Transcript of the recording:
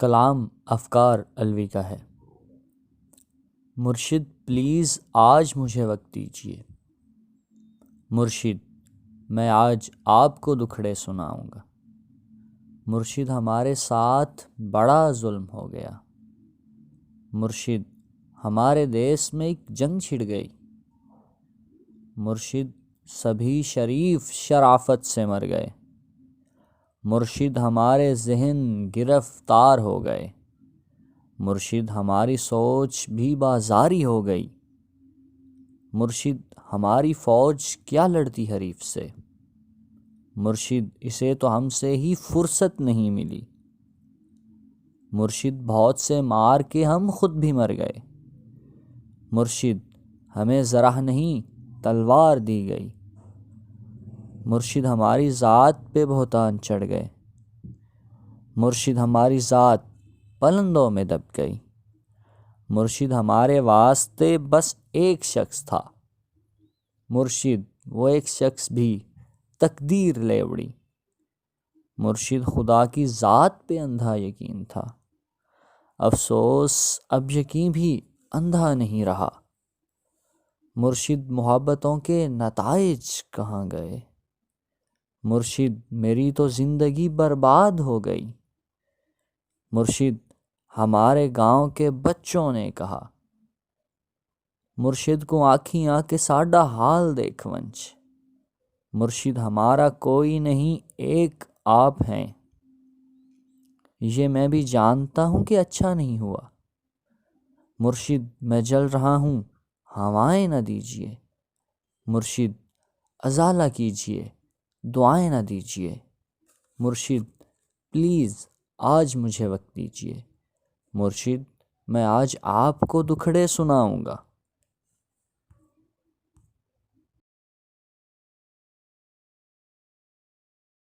کلام افکار علوی کا ہے۔ مرشد پلیز آج مجھے وقت دیجیے۔ مرشد میں آج آپ کو دکھڑے سناؤں گا۔ مرشد ہمارے ساتھ بڑا ظلم ہو گیا۔ مرشد ہمارے دیس میں ایک جنگ چھڑ گئی۔ مرشد سبھی شریف شرافت سے مر گئے۔ مرشد ہمارے ذہن گرفتار ہو گئے۔ مرشد ہماری سوچ بھی بازاری ہو گئی۔ مرشد ہماری فوج کیا لڑتی حریف سے۔ مرشد اسے تو ہم سے ہی فرصت نہیں ملی۔ مرشد بہت سے مار کے ہم خود بھی مر گئے۔ مرشد ہمیں ذرہ نہیں تلوار دی گئی۔ مرشد ہماری ذات پہ بہتان چڑھ گئے۔ مرشد ہماری ذات پلندوں میں دب گئی۔ مرشد ہمارے واسطے بس ایک شخص تھا۔ مرشد وہ ایک شخص بھی تقدیر لے اڑی۔ مرشد خدا کی ذات پہ اندھا یقین تھا۔ افسوس اب یقین بھی اندھا نہیں رہا۔ مرشد محبتوں کے نتائج کہاں گئے۔ مرشد میری تو زندگی برباد ہو گئی۔ مرشد ہمارے گاؤں کے بچوں نے کہا۔ مرشد کو آنکھیں آ کے ساڈا حال دیکھ ونچ۔ مرشد ہمارا کوئی نہیں ایک آپ ہیں۔ یہ میں بھی جانتا ہوں کہ اچھا نہیں ہوا۔ مرشد میں جل رہا ہوں ہوائیں نہ دیجیے۔ مرشد ازالہ کیجیے دعائیں نہ دیجیے۔ مرشد پلیز آج مجھے وقت دیجیے۔ مرشد میں آج آپ کو دکھڑے سناؤں گا۔